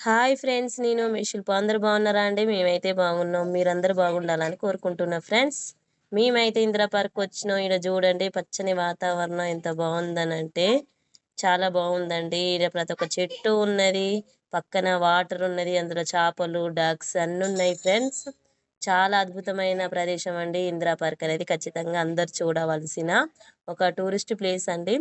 Hi friends, నేను మీ శిల్ప. అందరూ బాగున్నారా అండి? మేమైతే బాగున్నాం. మీరందరూ బాగుండాలని కోరుకుంటున్నా ఫ్రెండ్స్. మేమైతే ఇందిరా పార్క్ వచ్చినాం. ఇక్కడ చూడండి, పచ్చని వాతావరణం ఎంత బాగుందనంటే చాలా బాగుందండి. ఇక్కడ ప్రతి ఒక్క చెట్టు ఉన్నది, పక్కన వాటర్ ఉన్నది, అందులో చేపలు, డక్స్ అన్నీ ఉన్నాయి ఫ్రెండ్స్. చాలా అద్భుతమైన ప్రదేశం అండి ఇందిరా పార్క్ అనేది. ఖచ్చితంగా అందరు చూడవలసిన ఒక టూరిస్ట్ ప్లేస్ అండి.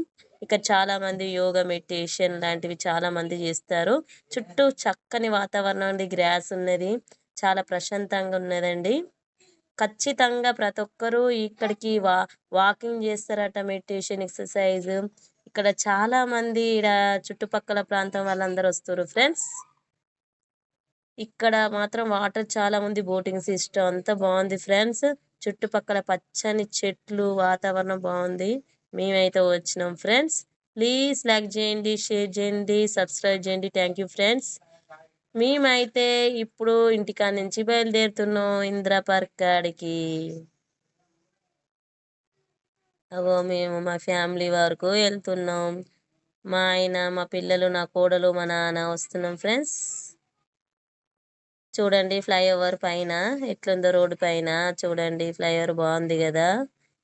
ఇక్కడ చాలా మంది యోగా, మెడిటేషన్ లాంటివి చాలా మంది చేస్తారు. చుట్టూ చక్కని వాతావరణం అండి, గ్రాస్ ఉన్నది, చాలా ప్రశాంతంగా ఉన్నదండి. ఖచ్చితంగా ప్రతి ఒక్కరూ ఇక్కడికి వాకింగ్ చేస్తారట, మెడిటేషన్ ఎక్సర్సైజ్. ఇక్కడ చాలా మంది చుట్టుపక్కల ప్రాంతం వాళ్ళందరూ వస్తారు ఫ్రెండ్స్. ఇక్కడ మాత్రం వాటర్ చాలా ఉంది, బోటింగ్ సిస్టమ్ అంతా బాగుంది ఫ్రెండ్స్. చుట్టుపక్కల పచ్చని చెట్లు, వాతావరణం బాగుంది. మేమైతే వచ్చినాం ఫ్రెండ్స్. ప్లీజ్ లైక్ చేయండి, షేర్ చేయండి, సబ్స్క్రైబ్ చేయండి. Thank you friends. మేమైతే ఇప్పుడు ఇంటికాడ నుంచి బయలుదేరుతున్నాం ఇందిరా పార్క్ కాడికి. అగో మేము మా ఫ్యామిలీ వరకు వెళ్తున్నాం. మా ఆయన, మా పిల్లలు, నా కోడలు, మా నాన్న వస్తున్నాం ఫ్రెండ్స్. చూడండి ఫ్లైఓవర్ పైన ఎట్లుందో, రోడ్డు పైన చూడండి. ఫ్లైఓవర్ బాగుంది కదా.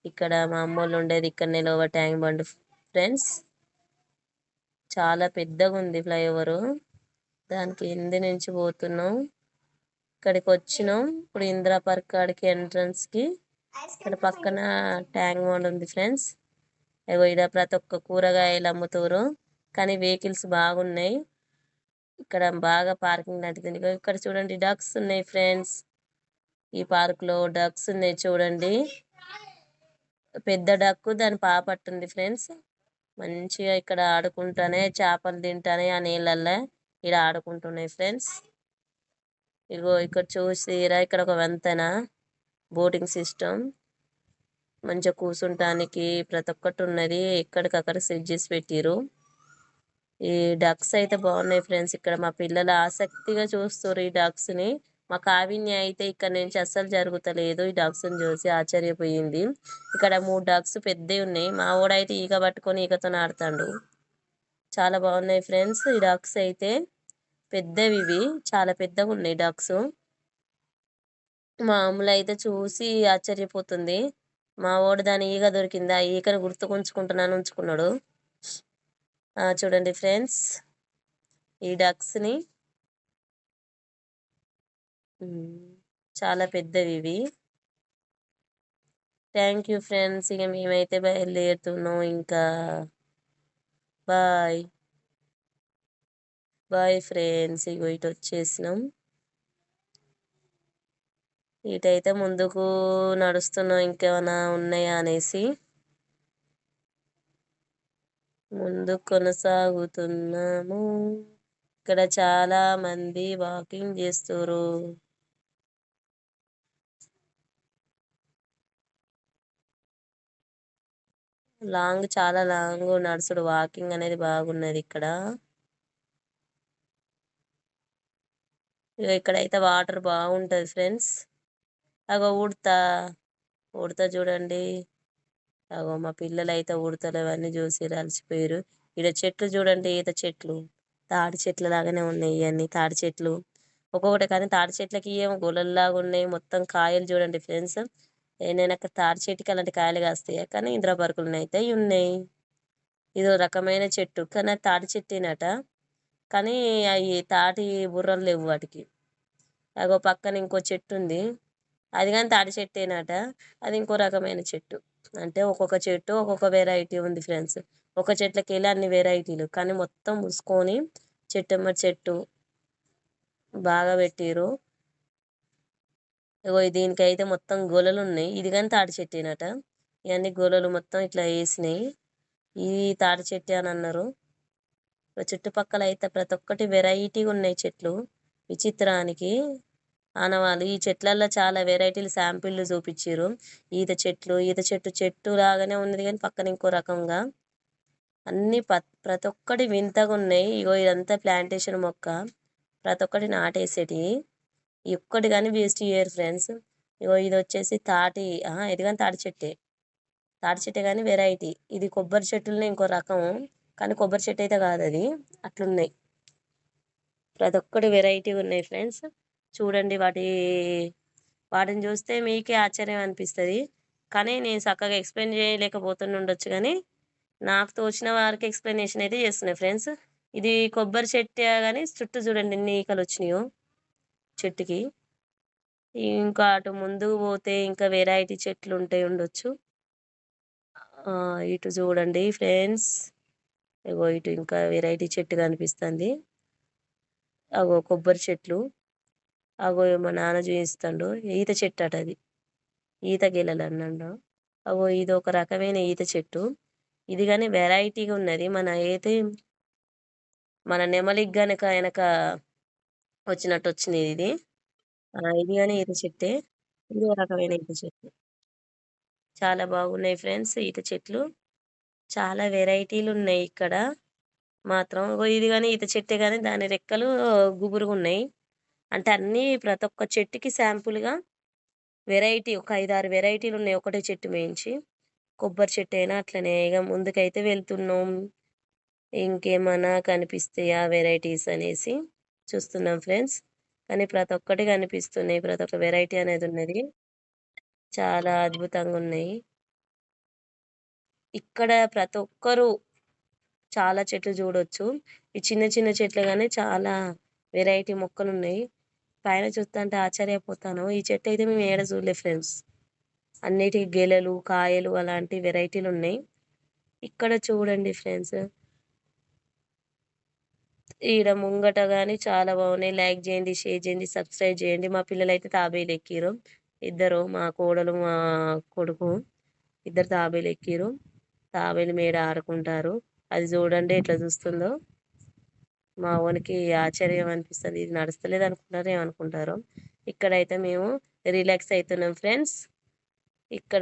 ఇక్కడ మా అమ్మోళ్ళు ఉండేది ఇక్కడ నిలవ ట్యాంక్ బండ్ ఫ్రెండ్స్. చాలా పెద్దగా ఉంది ఫ్లైఓవరు. దానికి కింది నుంచి పోతున్నాం. ఇక్కడికి వచ్చినాం ఇప్పుడు ఇందిరా పార్క్ కాడికి ఎంట్రన్స్కి. ఇక్కడ పక్కన ట్యాంక్ బండ్ ఉంది ఫ్రెండ్స్. ఇక్కడ ప్రతి ఒక్క కూరగాయలు అమ్ముతారు, కానీ వెహికల్స్ బాగున్నాయి. ఇక్కడ బాగా పార్కింగ్ నడుతుంది. ఇక్కడ చూడండి, డక్స్ ఉన్నాయి ఫ్రెండ్స్. ఈ పార్క్లో డక్స్ ఉన్నాయి చూడండి. పెద్ద డక్కు, దాని పాపట్టుంది ఫ్రెండ్స్. మంచిగా ఇక్కడ ఆడుకుంటానే, చేపలు తింటానే ఆ నీళ్ళల్లో ఇక్కడ ఆడుకుంటున్నాయి ఫ్రెండ్స్. ఇగో ఇక్కడ చూసిరా, ఇక్కడ ఒక వంతెన, బోటింగ్ సిస్టమ్, మంచిగా కూర్చుంటానికి ప్రతి ఒక్కటి ఉన్నది. ఎక్కడికక్కడ సెట్ చేసి పెట్టిరు. ఈ డక్స్ అయితే బాగున్నాయి ఫ్రెండ్స్. ఇక్కడ మా పిల్లలు ఆసక్తిగా చూస్తారు ఈ డక్స్ని. మా కావిన్య అయితే ఇక్కడ నుంచి అస్సలు జరుగుతలేదు, ఈ డక్స్ని చూసి ఆశ్చర్యపోయింది. ఇక్కడ 3 డక్స్ పెద్దవి ఉన్నాయి. మా వాడైతే ఈగ పట్టుకొని ఈగతో ఆడుతాడు. చాలా బాగున్నాయి ఫ్రెండ్స్. ఈ డక్స్ అయితే పెద్దవి, ఇవి చాలా పెద్దగా ఉన్నాయి డక్స్. మా అమ్ములు అయితే చూసి ఆశ్చర్యపోతుంది. మా వాడు దాని ఈగ దొరికింది, ఆ ఈగను గుర్తుకుంచుకుంటున్నాను ఉంచుకున్నాడు. చూడండి ఫ్రెండ్స్, ఈ డక్స్ని చాలా పెద్దవి ఇవి. Thank you friends. ఇక మేమైతే బయలుదేరుతున్నాం ఇంకా. Bye bye friends. ఇగో ఇటు వచ్చేసినాం. ఇటైతే ముందుకు నడుస్తున్నాం, ఇంకేమైనా ఉన్నాయా అనేసి ముందుకు కొనసాగుతున్నాము. ఇక్కడ చాలా మంది వాకింగ్ చేస్తారు. చాలా లాంగ్ నడుచుడు, వాకింగ్ అనేది బాగున్నది ఇక్కడ. ఇక్కడైతే వాటర్ బాగుంటుంది ఫ్రెండ్స్. అగో ఉడతా చూడండి. అగో మా పిల్లలు అయితే ఉడతలు అవన్నీ చూసి అలసిపోయారు. ఇక్కడ చెట్లు చూడండి, ఈత చెట్లు, తాడి చెట్ల లాగానే ఉన్నాయి ఇవన్నీ. తాడి చెట్లు ఒక్కొక్కటి, కానీ తాడి చెట్లకి ఏమో గొలల్లాగా ఉన్నాయి. మొత్తం కాయలు చూడండి ఫ్రెండ్స్. నేను అక్కడ తాడి చెట్టుకి అలాంటి కాయలు కాస్తాయి, కానీ ఇందిరా పార్కులు అయితే ఉన్నాయి. ఇదో రకమైన చెట్టు, కానీ తాటి చెట్టేనట, కానీ అవి తాటి బుర్రలు లేవు వాటికి. అగో పక్కన ఇంకో చెట్టు ఉంది, అది కానీ తాటి చెట్టేనట, అది ఇంకో రకమైన చెట్టు. అంటే ఒక్కొక్క చెట్టు ఒక్కొక్క వెరైటీ ఉంది ఫ్రెండ్స్. ఒక చెట్లకి వెళ్ళి అన్ని వెరైటీలు, కానీ మొత్తం మూసుకొని చెట్టమ్మ చెట్టు బాగా పెట్టిరు. ఇగో దీనికైతే మొత్తం గొలలు ఉన్నాయి. ఇది కానీ తాటి చెట్టేనట. ఇవన్నీ గొలలు మొత్తం ఇట్లా వేసినాయి. ఇది తాటి చెట్టు అని అన్నారు. చుట్టుపక్కల అయితే ప్రతి ఒక్కటి వెరైటీగా ఉన్నాయి చెట్లు. విచిత్రానికి ఆనవాళ్ళు ఈ చెట్లల్లో చాలా వెరైటీలు శాంపిళ్ళు చూపించారు. ఈత చెట్టు లాగానే ఉన్నది, కానీ పక్కన ఇంకో రకంగా అన్ని ప్రతి ఒక్కటి వింతగా ఉన్నాయి. ఇగో ఇదంతా ప్లాంటేషన్ మొక్క, ప్రతి ఒక్కటి నాటేసేటి. ఒక్కటి కానీ వేస్ట్ చేయరు ఫ్రెండ్స్. ఇగో ఇది వచ్చేసి ఇది కానీ తాటి చెట్టే కానీ వెరైటీ. ఇది కొబ్బరి చెట్టులనే ఇంకో రకం, కానీ కొబ్బరి చెట్టు అయితే కాదు, అది అట్లున్నాయి. ప్రతి ఒక్కటి వెరైటీ ఉన్నాయి ఫ్రెండ్స్. చూడండి వాటిని చూస్తే మీకే ఆశ్చర్యం అనిపిస్తుంది. కానీ నేను చక్కగా ఎక్స్ప్లెయిన్ చేయలేకపోతుండొచ్చు, కానీ నాకు తోచిన వారికి ఎక్స్ప్లెనేషన్ అయితే చేస్తున్నాయి ఫ్రెండ్స్. ఇది కొబ్బరి చెట్టు కానీ చుట్టూ చూడండి ఎన్ని ఈకలు వచ్చినాయో చెట్టుకి. ఇంకా అటు ముందు పోతే ఇంకా వెరైటీ చెట్లు ఉంటాయి ఉండొచ్చు. ఇటు చూడండి ఫ్రెండ్స్, ఇగో ఇటు ఇంకా వెరైటీ చెట్టు కనిపిస్తుంది. అగో కొబ్బరి చెట్లు. అగో మా నాన్న చూపిస్తాడు, ఈత చెట్టు అట అది, ఈత గెలలు అన్నాడు. అగో ఇది ఒక రకమైన ఈత చెట్టు. ఇది కానీ వెరైటీగా ఉన్నది. మన నెమలికి గనక వెనక వచ్చినట్టు వచ్చింది ఇది. ఇది కానీ ఈత చెట్టే. ఇది ఒక రకమైన ఈత చెట్టు. చాలా బాగున్నాయి ఫ్రెండ్స్ ఈత చెట్లు. చాలా వెరైటీలు ఉన్నాయి ఇక్కడ మాత్రం. ఇది కానీ ఈత చెట్టే, కానీ దాని రెక్కలు గుబురుగా ఉన్నాయి. అంటే అన్నీ ప్రతి ఒక్క చెట్టుకి శాంపుల్గా వెరైటీ ఒక 5-6 వెరైటీలు ఉన్నాయి ఒకటే చెట్టు మేయించి. కొబ్బరి చెట్టు అయినా అట్లనే. ఇక ముందుకైతే వెళ్తున్నాం, ఇంకేమన్నా కనిపిస్తాయా వెరైటీస్ అనేసి చూస్తున్నాం ఫ్రెండ్స్. కానీ ప్రతి ఒక్కటి కనిపిస్తున్నాయి, ప్రతి ఒక్క వెరైటీ అనేది ఉన్నది. చాలా అద్భుతంగా ఉన్నాయి ఇక్కడ. ప్రతి ఒక్కరు చాలా చెట్లు చూడొచ్చు. ఈ చిన్న చిన్న చెట్లు కానీ చాలా వెరైటీ మొక్కలు ఉన్నాయి. పైన చూస్తుంటే ఆశ్చర్యపోతాను. ఈ చెట్టు అయితే మేము ఏడ చూడలే ఫ్రెండ్స్. అన్నిటికి గెలలు, కాయలు అలాంటి వెరైటీలు ఉన్నాయి. ఇక్కడ చూడండి ఫ్రెండ్స్, ఈడ ముంగట కానీ చాలా బాగున్నాయి. లైక్ చేయండి, షేర్ చేయండి, సబ్స్క్రైబ్ చేయండి. మా పిల్లలు అయితే తాబేలు ఎక్కిరు. ఇద్దరు, మా కోడలు మా కొడుకు ఇద్దరు తాబేలు ఎక్కిరు. తాబేలు మేడ ఆడుకుంటారు. అది చూడండి ఎట్లా చూస్తుందో. మా ఓనికి ఆశ్చర్యం అనిపిస్తుంది, ఇది నడుస్తలేదు అనుకుంటారు ఏమనుకుంటారు. ఇక్కడైతే మేము రిలాక్స్ అవుతున్నాం ఫ్రెండ్స్. ఇక్కడ